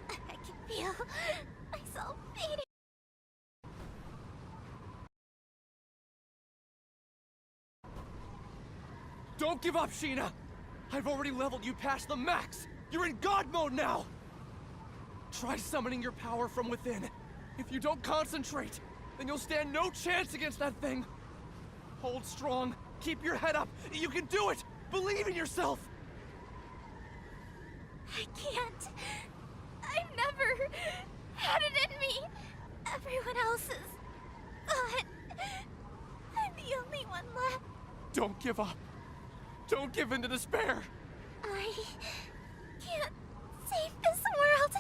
I can feel myself fading. Don't give up, Sheena! I've already leveled you past the max! You're in God mode now! Try summoning your power from within. If you don't concentrate, then you'll stand no chance against that thing. Hold strong. Keep your head up. You can do it! Believe in yourself! I can't. I've never had it in me. Everyone else is gone. I'm the only one left. Don't give up. Don't give in to despair. I can't save this world.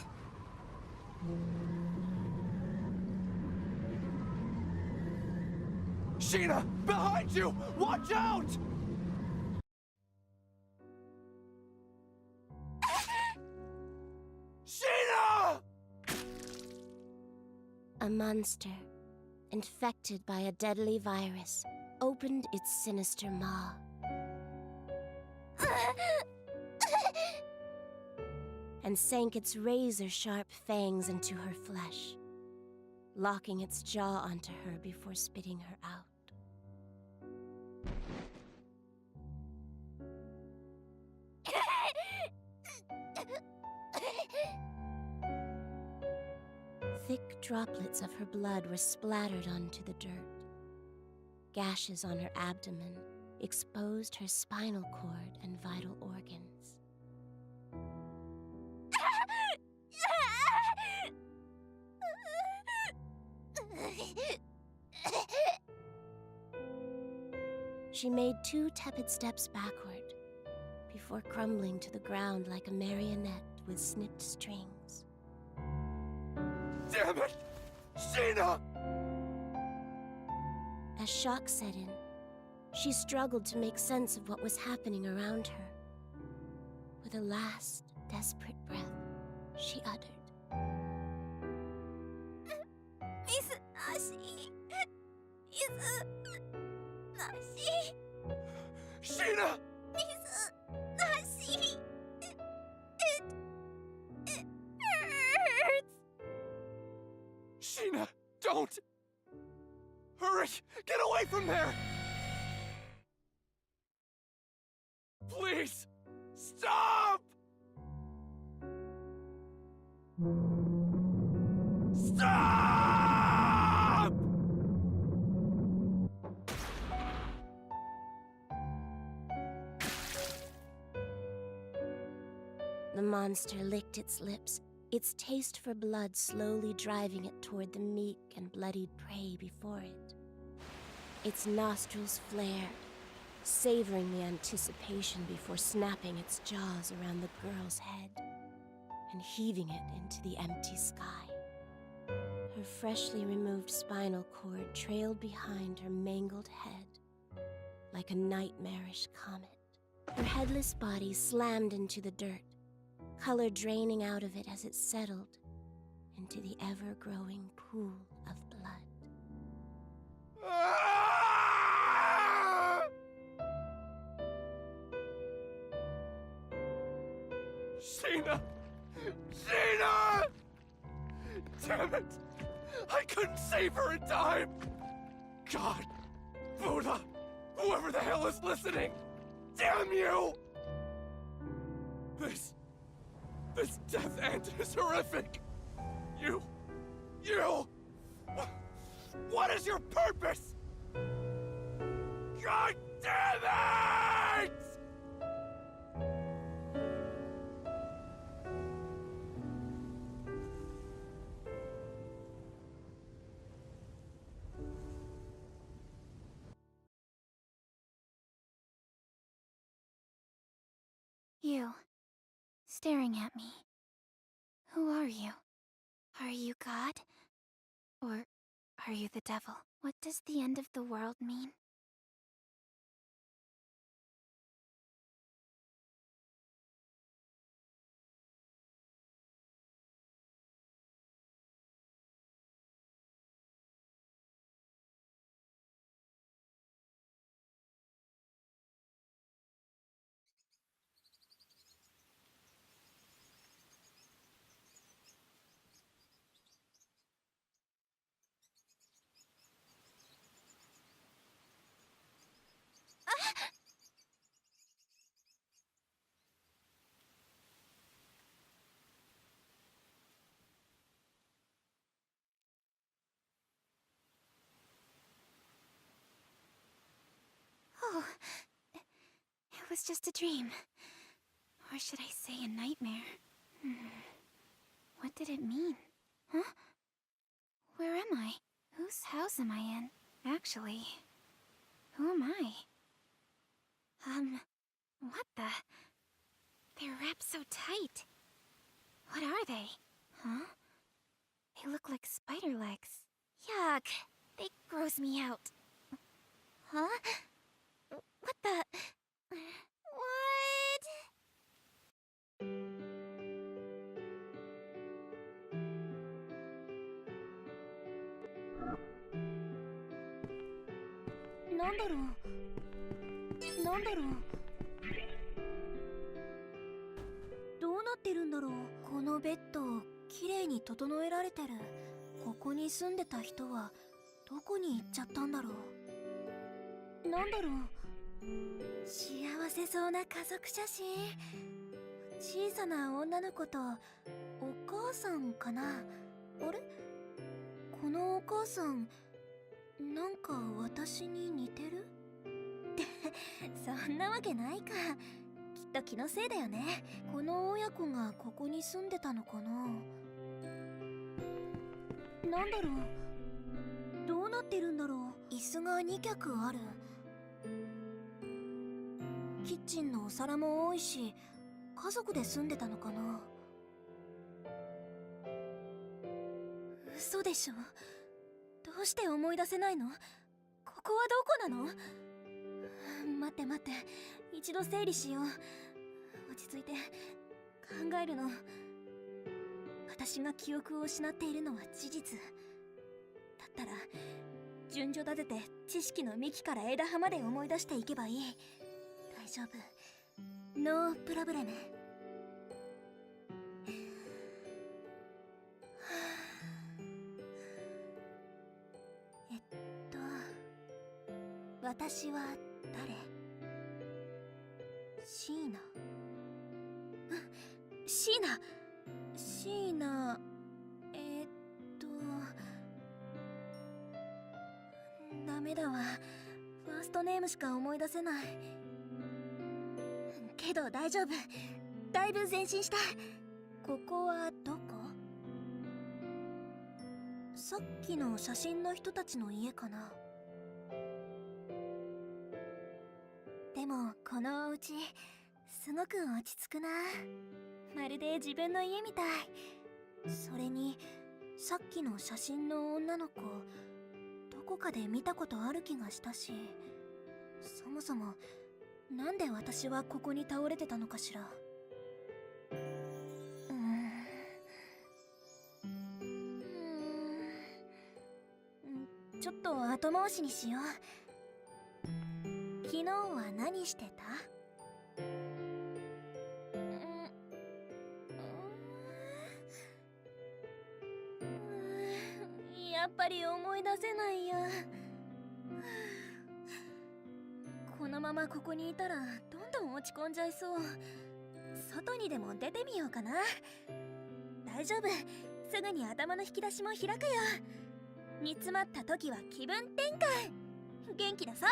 Sheena! Behind you! Watch out! Sheena! A monster, infected by a deadly virus, opened its sinister maw. And sank its razor-sharp fangs into her flesh, locking its jaw onto her before spitting her out. Thick droplets of her blood were splattered onto the dirt. Gashes on her abdomen exposed her spinal cord and vital organs. She made 2 tepid steps backward before crumbling to the ground like a marionette with snipped strings. Damn it! Sheena! As shock set in, she struggled to make sense of what was happening around her. With a last, desperate breath, she uttered, Sheena! It hurts. Sheena, don't! Hurry! Get away from there! Please! Stop! Stop! The monster licked its lips, its taste for blood slowly driving it toward the meek and bloodied prey before it. Its nostrils flared, savoring the anticipation before snapping its jaws around the girl's head and heaving it into the empty sky. Her freshly removed spinal cord trailed behind her mangled head like a nightmarish comet. Her headless body slammed into the dirt, color draining out of it as it settled into the ever-growing pool of blood. Sheena! Sheena! Damn it! I couldn't save her in time! God, Buddha, whoever the hell is listening, damn you! This death end is horrific! You... What is your purpose? God damn it! staring at me? Who are you? Are you God? Or are you the devil? What does the end of the world mean? Oh, it was just a dream. Or should I say a nightmare? What did it mean? Huh? Where am I? Whose house am I in? Actually, who am I? What the? They're wrapped so tight. What are they? Huh? They look like spider legs. Yuck! They gross me out. Huh? What the? What? なんだろう。なんだろう。どうなってるんだろう。このベッド、きれいに整えられてる。ここに住んでた人はどこに行っちゃったんだろう。なんだろう。幸せそうな家族写真。小さな女の子とお母さんかな。あれ、このお母さんなんか私に似てる？そんなわけないか。きっと気のせいだよね。この親子がここに住んでたのかな。なんだろう。どうなってるんだろう。椅子が2脚ある。キッチンのお皿も多いし、家族で住んでたのかな。嘘でしょ。どうして思い出せないの？ここはどこなの？待って待って、一度整理しよう。落ち着いて考えるの。私が記憶を失っているのは事実だったら、順序立てて知識の幹から枝葉まで思い出していけばいい。大丈夫、ノープロブレム。私は誰？シーナ。シーナ。シーナ。ダメだわ。ファーストネームしか思い出せない。けど大丈夫。だいぶ前進した。ここはどこ？さっきの写真の人たちの家かな。でもこのお家すごく落ち着くな。まるで自分の家みたい。それにさっきの写真の女の子、どこかで見たことある気がしたし、そもそもなんで私はここに倒れてたのかしら。ちょっと後回しにしよう。昨日は何してた？やっぱり思い出せないや。このままここにいたらどんどん落ち込んじゃいそう。外にでも出てみようかな。大丈夫、すぐに頭の引き出しも開くよ。煮詰まった時は気分転換。元気だぞ。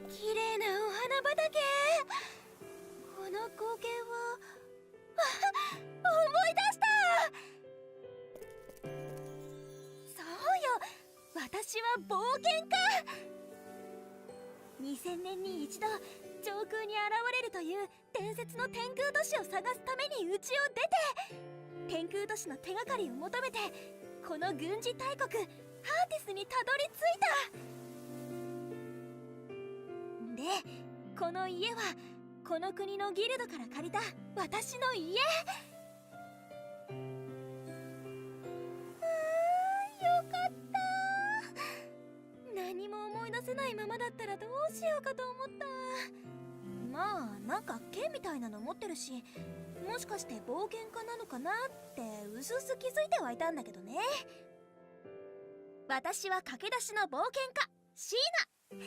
綺麗なお花畑。この光景は私は冒険家。2000年に一度上空に現れるという伝説の天空都市を探すために家を出て、天空都市の手がかりを求めてこの軍事大国ハーティスにたどり着いた。で、この家はこの国のギルドから借りた私の家。よかった。何も思い出せないままだったらどうしようかと思った。まあなんか剣みたいなの持ってるし、もしかして冒険家なのかなってうすうす気づいてはいたんだけどね。私は駆け出しの冒険家シーナ。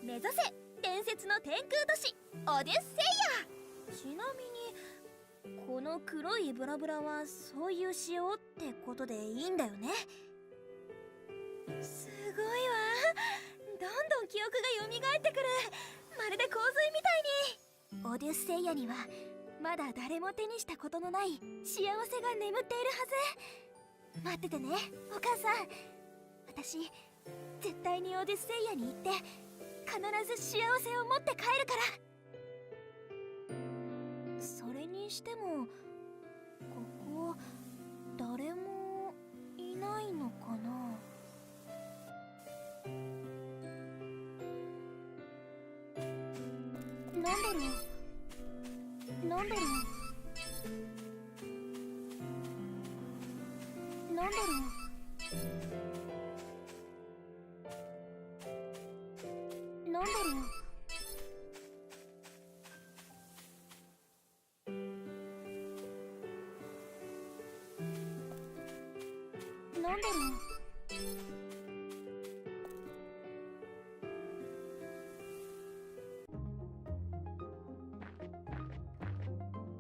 目指せ伝説の天空都市オデュッセイヤ。ちなみにこの黒いブラブラはそういう仕様ってことでいいんだよね。すごいわ。どんどん記憶が蘇ってくる。まるで洪水みたいに。オデュッセイヤにはまだ誰も手にしたことのない幸せが眠っているはず。待っててねお母さん。私絶対にオデュッセイヤに行って必ず幸せを持って帰るから。それにしてもここ誰もいないのかな。なんだろうなんだろうなんだろうなんだろうなんだろう。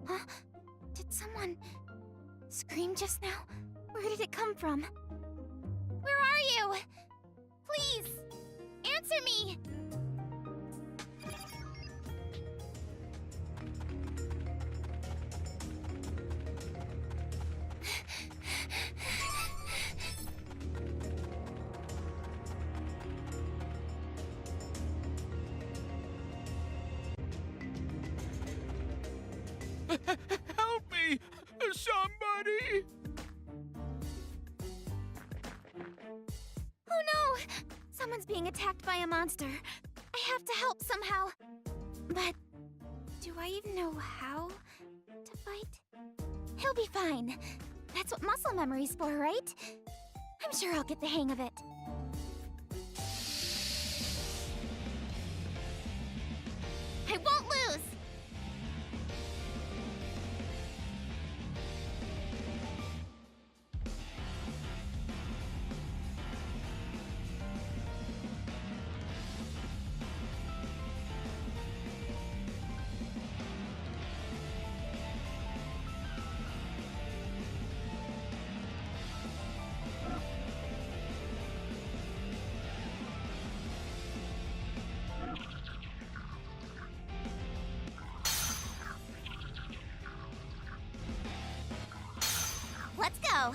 Huh? Did someone scream just now? Where did it come from? Where are you? Please, answer me! Help me! Somebody! Oh no! Someone's being attacked by a monster. I have to help somehow. But do I even know how to fight? He'll be fine. That's what muscle memory's for, right? I'm sure I'll get the hang of it. I won't lose! Let's go!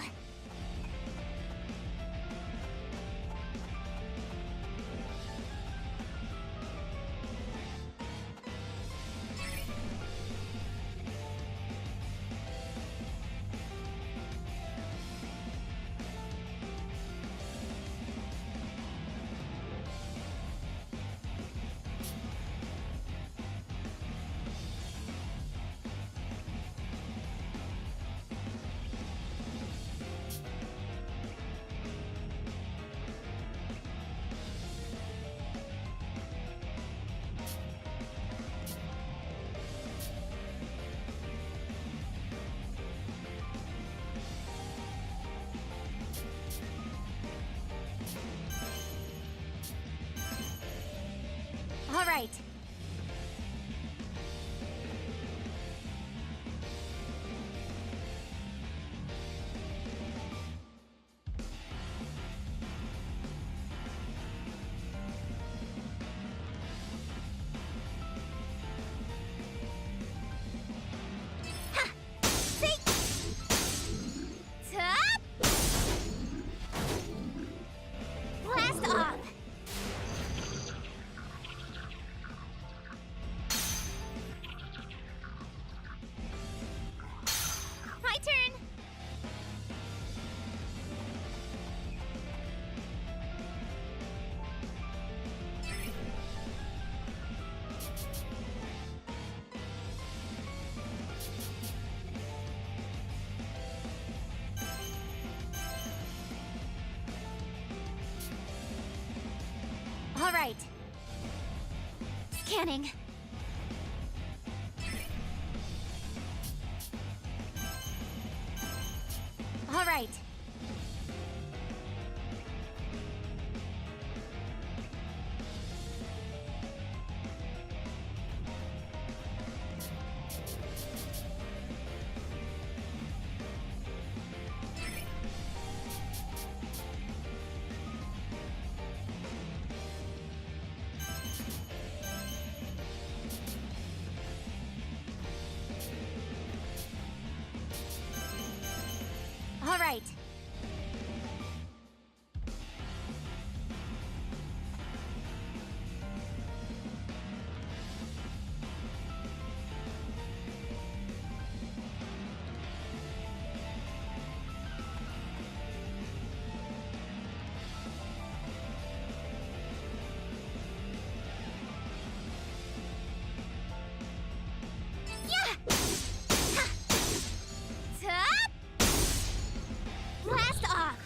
right. Scanning. All right. All right. Yeah! Top! Blast off!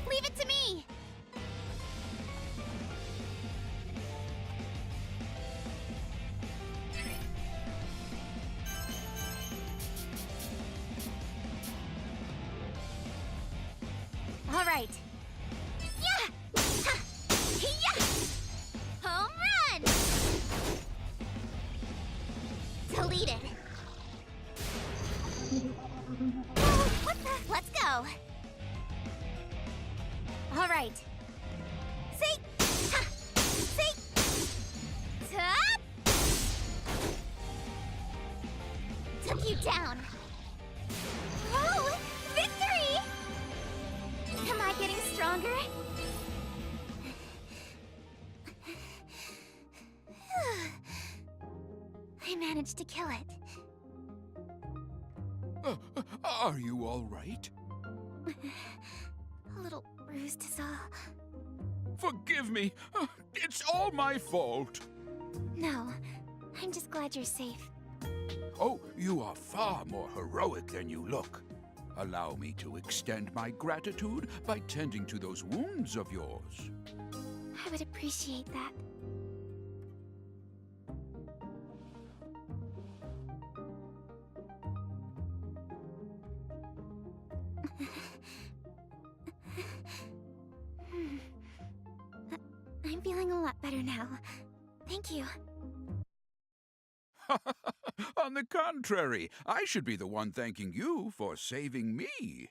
Leave it to me! All right. Yeah! Ha! Yeah! Home run! Deleted. Oh, what the? Let's go. All right. See? Ha! See? Top! Took you down. Oh, victory! Am I getting stronger? I managed to kill it. Are you all right? A little bruised is all. Forgive me. It's all my fault. No, I'm just glad you're safe. Oh, you are far more heroic than you look. Allow me to extend my gratitude by tending to those wounds of yours. I would appreciate that. I'm feeling a lot better now. Thank you. On the contrary, I should be the one thanking you for saving me.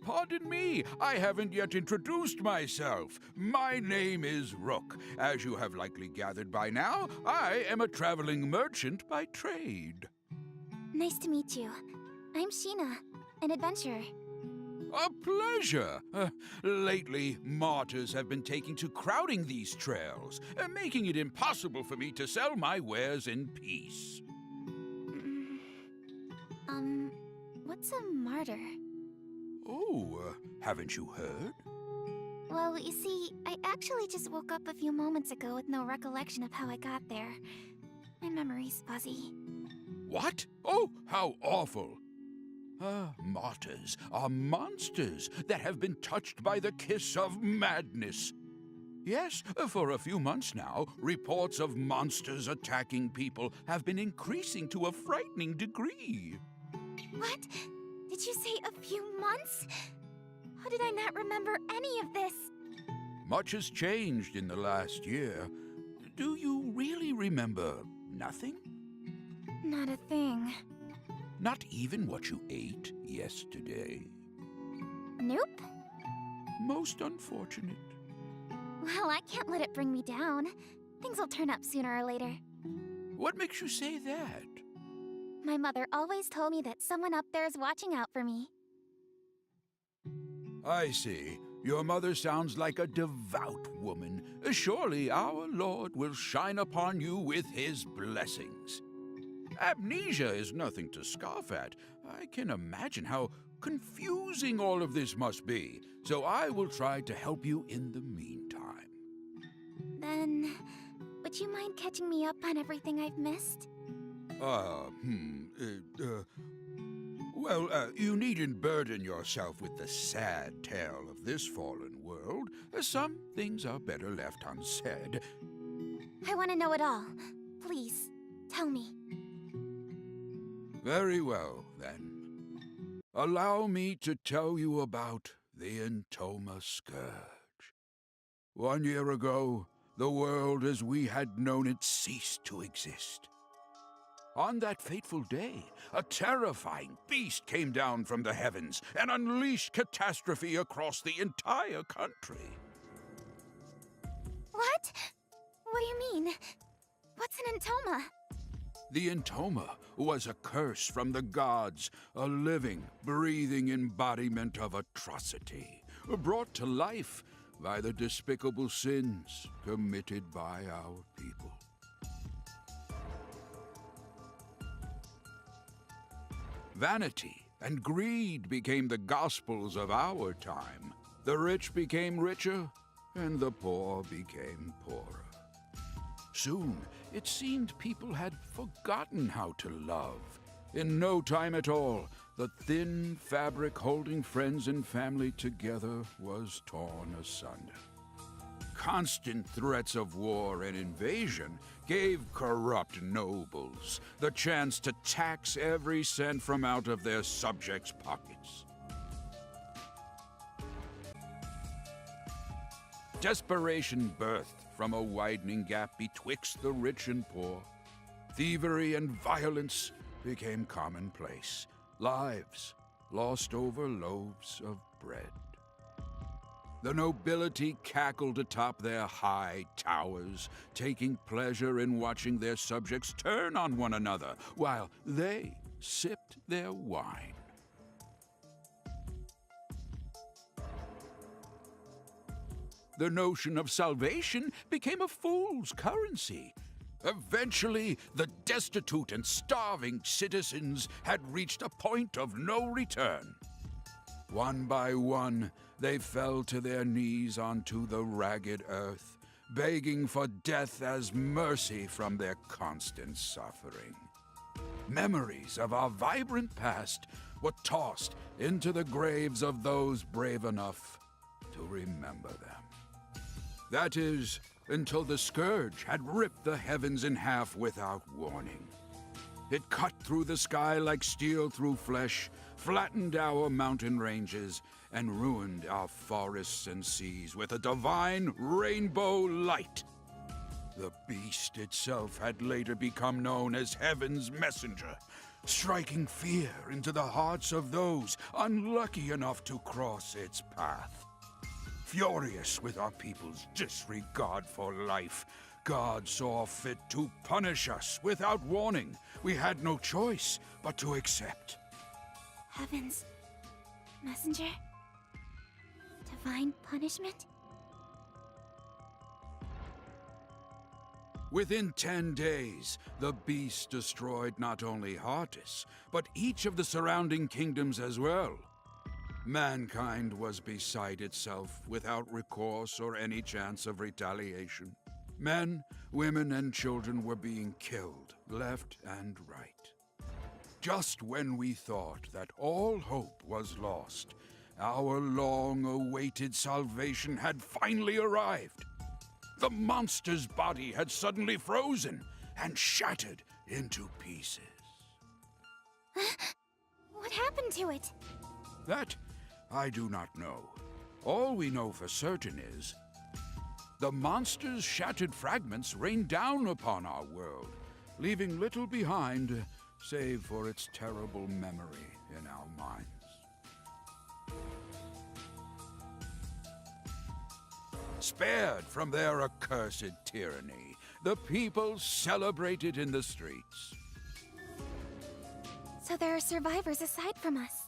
Pardon me, I haven't yet introduced myself. My name is Rook. As you have likely gathered by now, I am a traveling merchant by trade. Nice to meet you. I'm Sheena, an adventurer. A pleasure. Lately, martyrs have been taking to crowding these trails, making it impossible for me to sell my wares in peace. What's a martyr? Oh, haven't you heard? Well, you see, I actually just woke up a few moments ago with no recollection of how I got there. My memory's fuzzy. What? Oh, how awful. Martyrs are monsters that have been touched by the kiss of madness. Yes, for a few months now, reports of monsters attacking people have been increasing to a frightening degree. What? Did you say a few months? How did I not remember any of this? Much has changed in the last year. Do you really remember nothing? Not a thing. Not even what you ate yesterday? Nope. Most unfortunate. Well, I can't let it bring me down. Things will turn up sooner or later. What makes you say that? My mother always told me that someone up there is watching out for me. I see. Your mother sounds like a devout woman. Surely our Lord will shine upon you with his blessings. Amnesia is nothing to scoff at. I can imagine how confusing all of this must be, so I will try to help you in the meantime. Then, would you mind catching me up on everything I've missed? You needn't burden yourself with the sad tale of this fallen world. Some things are better left unsaid. I want to know it all. Please, tell me. Very well, then. Allow me to tell you about the Entoma Scourge. 1 year ago, the world as we had known it ceased to exist. On that fateful day, a terrifying beast came down from the heavens and unleashed catastrophe across the entire country. What? What do you mean? What's an Entoma? The Entoma was a curse from the gods, a living, breathing embodiment of atrocity, brought to life by the despicable sins committed by our people. Vanity and greed became the gospels of our time. The rich became richer, and the poor became poorer. Soon, it seemed people had forgotten how to love. In no time at all, the thin fabric holding friends and family together was torn asunder. Constant threats of war and invasion gave corrupt nobles the chance to tax every cent from out of their subjects' pockets. Desperation birthed from a widening gap betwixt the rich and poor. Thievery and violence became commonplace. Lives lost over loaves of bread. The nobility cackled atop their high towers, taking pleasure in watching their subjects turn on one another while they sipped their wine. The notion of salvation became a fool's currency. Eventually, the destitute and starving citizens had reached a point of no return. One by one, they fell to their knees onto the ragged earth, begging for death as mercy from their constant suffering. Memories of our vibrant past were tossed into the graves of those brave enough to remember them. That is, until the scourge had ripped the heavens in half without warning. It cut through the sky like steel through flesh, flattened our mountain ranges, and ruined our forests and seas with a divine rainbow light. The beast itself had later become known as Heaven's Messenger, striking fear into the hearts of those unlucky enough to cross its path. Furious with our people's disregard for life, God saw fit to punish us without warning. We had no choice but to accept. Heavens. Messenger? Divine punishment? Within 10 days, the beast destroyed not only Heartis, but each of the surrounding kingdoms as well. Mankind was beside itself, without recourse or any chance of retaliation. Men, women, and children were being killed, left and right. Just when we thought that all hope was lost, our long-awaited salvation had finally arrived. The monster's body had suddenly frozen and shattered into pieces. What happened to it? That I do not know. All we know for certain is the monster's shattered fragments rained down upon our world, leaving little behind save for its terrible memory in our minds. Spared from their accursed tyranny, the people celebrated in the streets. So there are survivors aside from us.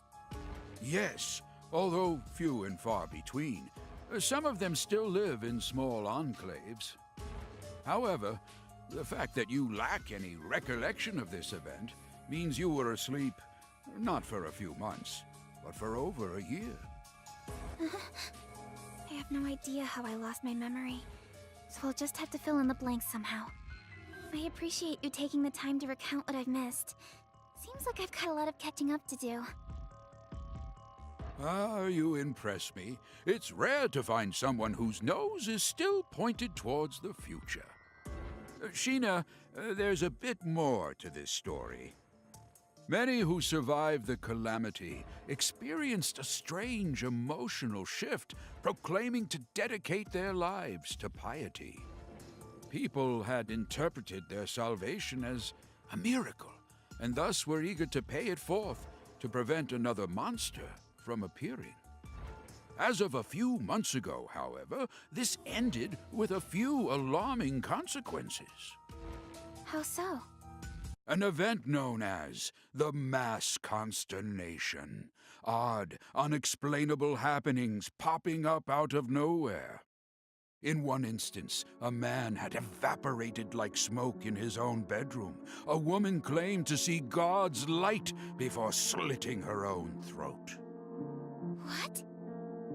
Yes, although few and far between. Some of them still live in small enclaves. However, the fact that you lack any recollection of this event means you were asleep, not for a few months, but for over a year. I have no idea how I lost my memory, so I'll just have to fill in the blanks somehow. I appreciate you taking the time to recount what I've missed. Seems like I've got a lot of catching up to do. Ah, you impress me. It's rare to find someone whose nose is still pointed towards the future. Sheena, there's a bit more to this story. Many who survived the calamity experienced a strange emotional shift, proclaiming to dedicate their lives to piety. People had interpreted their salvation as a miracle, and thus were eager to pay it forth to prevent another monster from appearing. As of a few months ago, however, this ended with a few alarming consequences. How so? An event known as the Mass Consternation. Odd, unexplainable happenings popping up out of nowhere. In one instance, a man had evaporated like smoke in his own bedroom. A woman claimed to see God's light before slitting her own throat. What?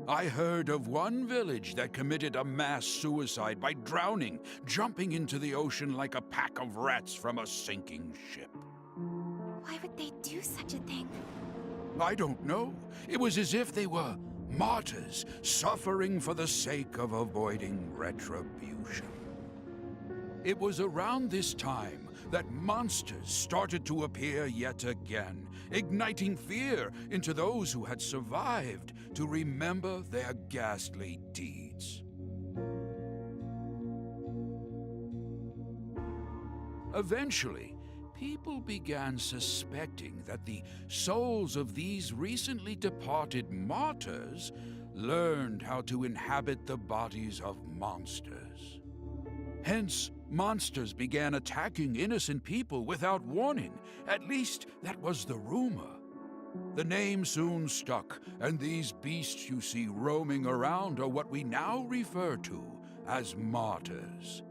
I heard of one village that committed a mass suicide by drowning, jumping into the ocean like a pack of rats from a sinking ship. Why would they do such a thing? I don't know. It was as if they were martyrs, suffering for the sake of avoiding retribution. It was around this time that monsters started to appear yet again, igniting fear into those who had survived to remember their ghastly deeds. Eventually, people began suspecting that the souls of these recently departed martyrs learned how to inhabit the bodies of monsters. Hence, monsters began attacking innocent people without warning. At least, that was the rumor. The name soon stuck, and these beasts you see roaming around are what we now refer to as martyrs.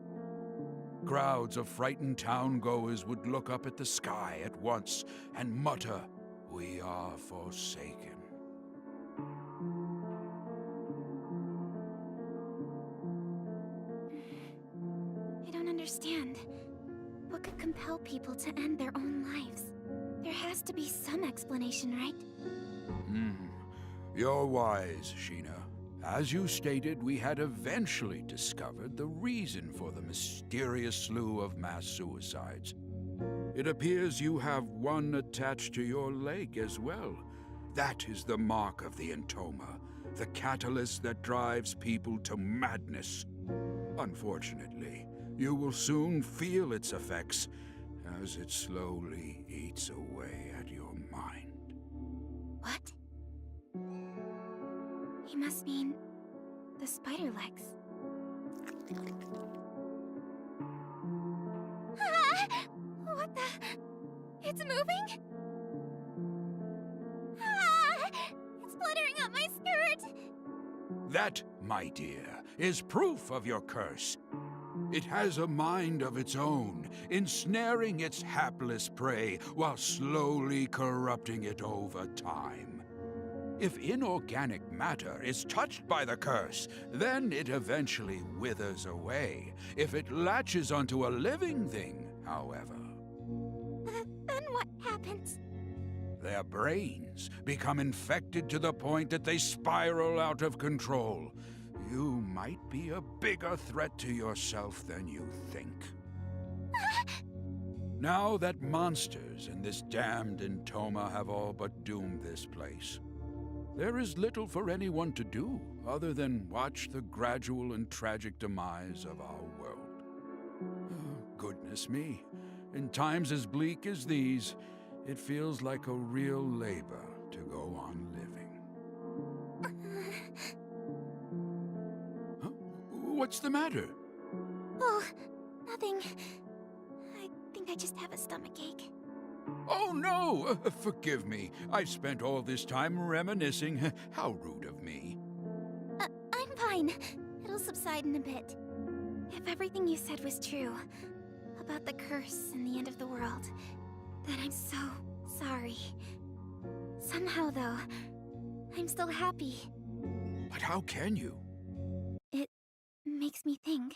Crowds of frightened town-goers would look up at the sky at once and mutter, "We are forsaken." I don't understand. What could compel people to end their own lives? There has to be some explanation, right? You're wise, Sheena. As you stated, we had eventually discovered the reason for the mysterious slew of mass suicides. It appears you have one attached to your leg as well. That is the mark of the entoma, the catalyst that drives people to madness. Unfortunately, you will soon feel its effects as it slowly eats away at your mind. What? He must mean the spider legs. Ah! What the? It's moving? Ah! It's fluttering up my skirt! That, my dear, is proof of your curse. It has a mind of its own, ensnaring its hapless prey while slowly corrupting it over time. If inorganic matter is touched by the curse, then it eventually withers away. If it latches onto a living thing, however, Then what happens? their brains become infected to the point that they spiral out of control. You might be a bigger threat to yourself than you think. Now that monsters and this damned entoma have all but doomed this place, there is little for anyone to do other than watch the gradual and tragic demise of our world. Oh, goodness me. In times as bleak as these, it feels like a real labor to go on living. Huh? What's the matter? Oh, nothing. I think I just have a stomachache. Oh, no! Forgive me. I've spent all this time reminiscing. How rude of me. I'm fine. It'll subside in a bit. If everything you said was true, about the curse and the end of the world, then I'm so sorry. Somehow, though, I'm still happy. But how can you? It makes me think.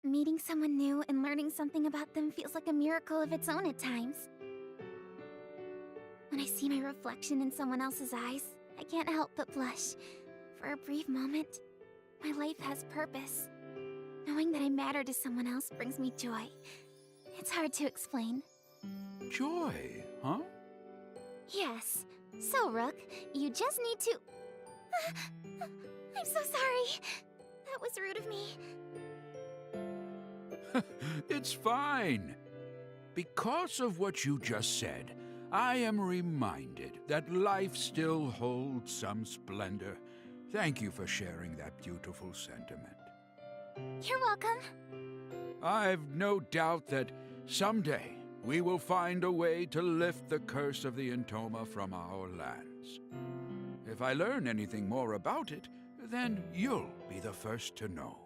Meeting someone new and learning something about them feels like a miracle of its own at times. When I see my reflection in someone else's eyes, I can't help but blush. For a brief moment, my life has purpose. Knowing that I matter to someone else brings me joy. It's hard to explain. Joy, huh? Yes. So, Rook, you just need to... I'm so sorry. That was rude of me. It's fine. Because of what you just said, I am reminded that life still holds some splendor. Thank you for sharing that beautiful sentiment. You're welcome. I've no doubt that someday we will find a way to lift the curse of the Intoma from our lands. If I learn anything more about it, then you'll be the first to know.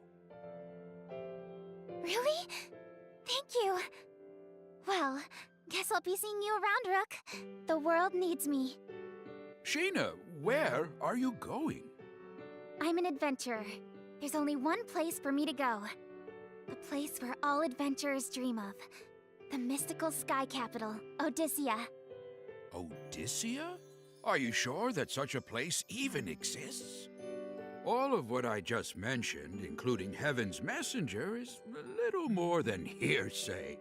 Really? Thank you. Well, guess I'll be seeing you around, Rook. The world needs me. Sheena, where are you going? I'm an adventurer. There's only one place for me to go. The place where all adventurers dream of. The mystical sky capital, Odyssea. Odyssea? Are you sure that such a place even exists? All of what I just mentioned, including Heaven's Messenger, is a little more than hearsay.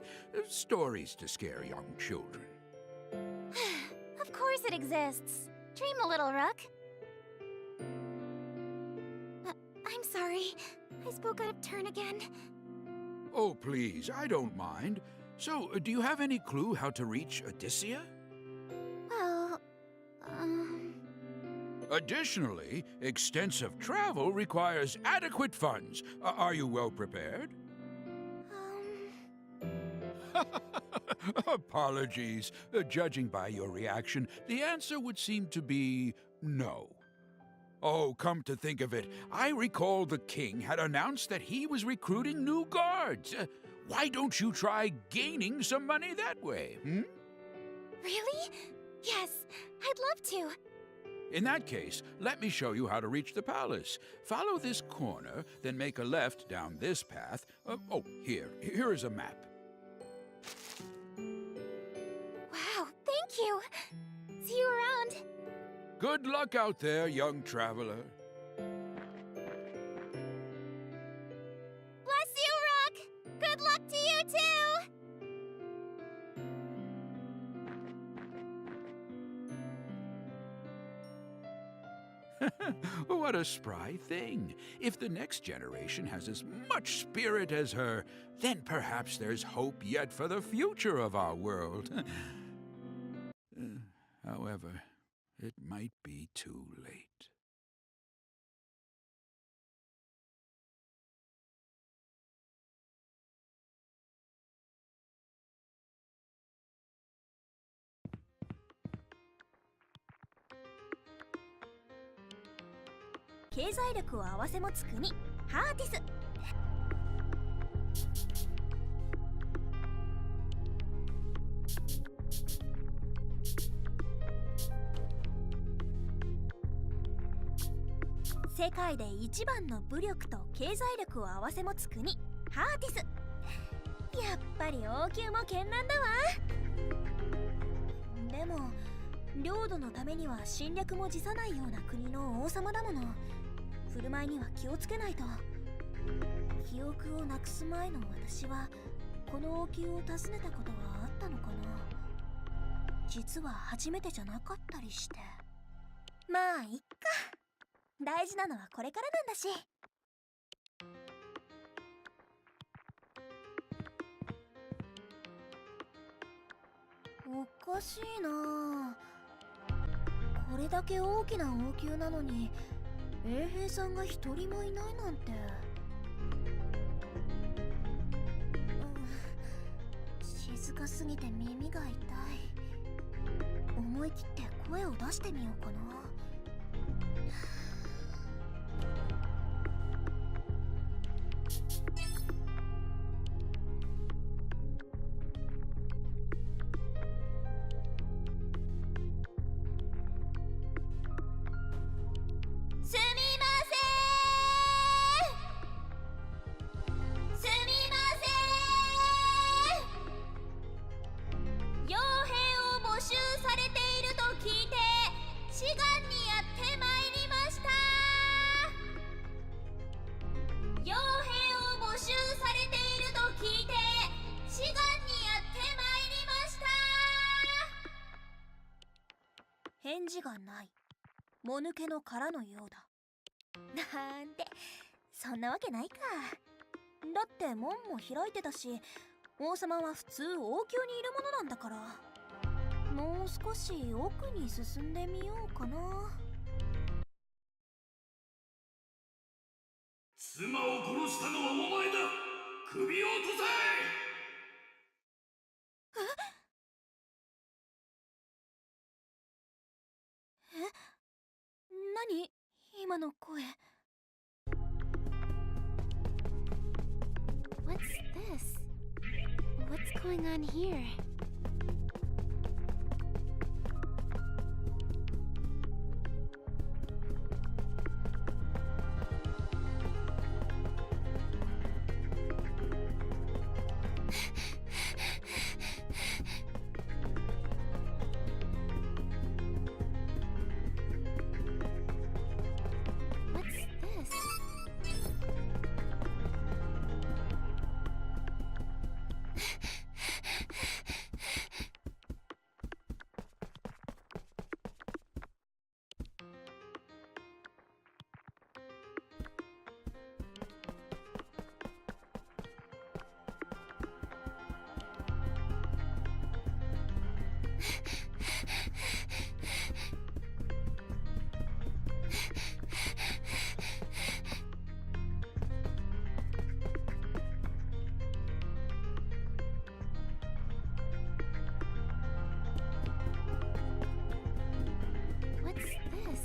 Stories to scare young children. Of course it exists. Dream a little, Rook. I'm sorry. I spoke out of turn again. Oh, please, I don't mind. So, do you have any clue how to reach Odyssea? Well, Additionally, extensive travel requires adequate funds. Are you well prepared? Apologies. Judging by your reaction, the answer would seem to be no. Oh, come to think of it, I recall the king had announced that he was recruiting new guards. Why don't you try gaining some money that way, hmm? Really? Yes, I'd love to. In that case, let me show you how to reach the palace. Follow this corner, then make a left down this path. Here is a map. Wow, thank you. See you around. Good luck out there, young traveler. Bless you, Rook. Good luck to you too. What a spry thing. If the next generation has as much spirit as her, then perhaps there's hope yet for the future of our world. However, it might be too late.経済力を併せ持つ国ハーティス。世界で一番の武力と経済力を併せ持つ国ハーティス。やっぱり王宮も絢爛だわ。でも領土のためには侵略も辞さないような国の王様だもの。振る舞いには気をつけないと。記憶をなくす前の私はこの王宮を訪ねたことはあったのかな。実は初めてじゃなかったりして。まあいっか。大事なのはこれからなんだし。おかしいな。これだけ大きな王宮なのに衛兵さんが一人もいないなんて。静かすぎて耳が痛い。思い切って声を出してみようかな。すみません。すみ返事がない。もぬけの殻のようだ。なんて、そんなわけないか。だって門も開いてたし、王様は普通王宮にいるものなんだから。もう少し奥に進んでみようかな。妻を殺したのはお前だ。首を落とせ。何？今の声。What's this? What's going on here? What's this? What's this?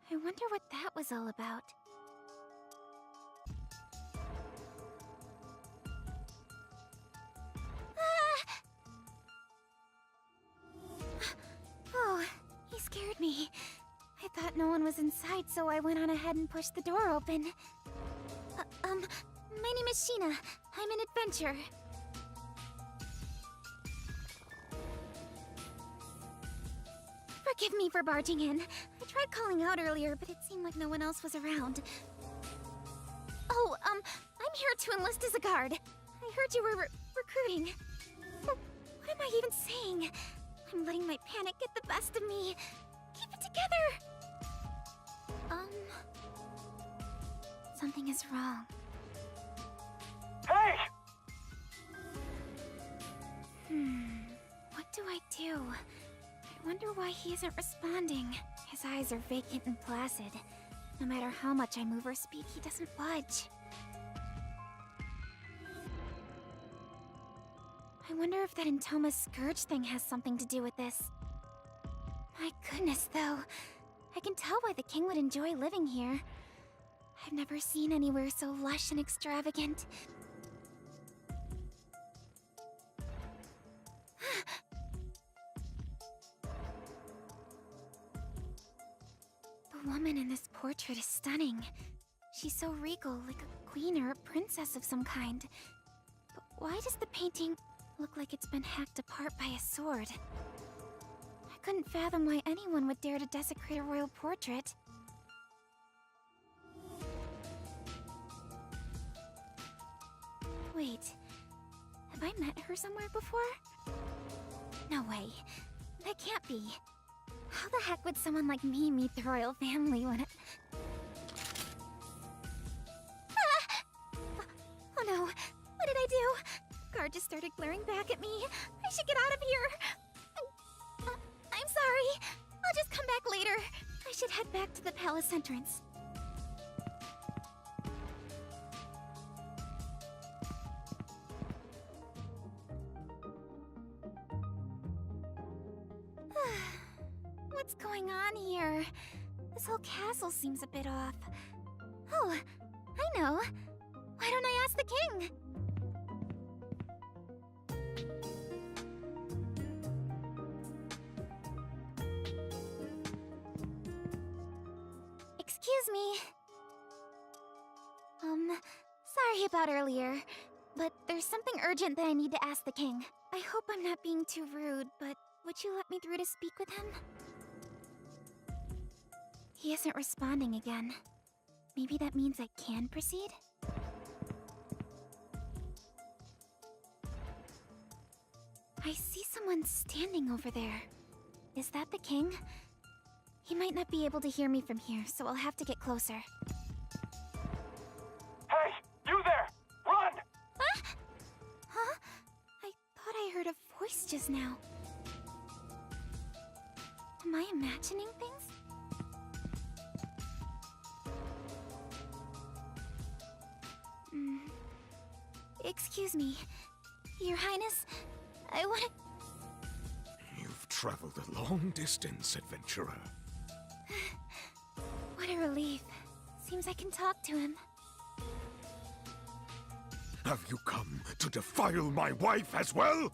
I wonder what that was all about. Oh, he scared me. I thought no one was inside, so I went on ahead and pushed the door open. My name is Sheena. I'm an adventurer. Forgive me for barging in. I tried calling out earlier, but it seemed like no one else was around. Oh, I'm here to enlist as a guard. I heard you were recruiting. What am I even saying? I'm letting my panic get the best of me. Keep it together! Something is wrong. Hey! What do I do? I wonder why he isn't responding. His eyes are vacant and placid. No matter how much I move or speak, he doesn't budge. I wonder if that Intoma Scourge thing has something to do with this. My goodness, though. I can tell why the king would enjoy living here. I've never seen anywhere so lush and extravagant. The woman in this portrait is stunning. She's so regal, like a queen or a princess of some kind. But why does the painting look like it's been hacked apart by a sword? I couldn't fathom why anyone would dare to desecrate a royal portrait. Wait, have I met her somewhere before? No way. That can't be. How the heck would someone like me meet the royal family when it... Ah! Oh no, what did I do? Guard just started glaring back at me. I should get out of here. I'm sorry. I'll just come back later. I should head back to the palace entrance. What's going on here? This whole castle seems a bit off. Oh, I know. Why don't I ask the king? Excuse me. Sorry about earlier, but there's something urgent that I need to ask the king. I hope I'm not being too rude, but would you let me through to speak with him? He isn't responding again. Maybe that means I can proceed? I see someone standing over there. Is that the king? He might not be able to hear me from here, so I'll have to get closer. Hey! You there! Run! Huh? I thought I heard a voice just now. Am I imagining things? Excuse me, Your Highness, I want... You've traveled a long distance, adventurer. What a relief. Seems I can talk to him. Have you come to defile my wife as well?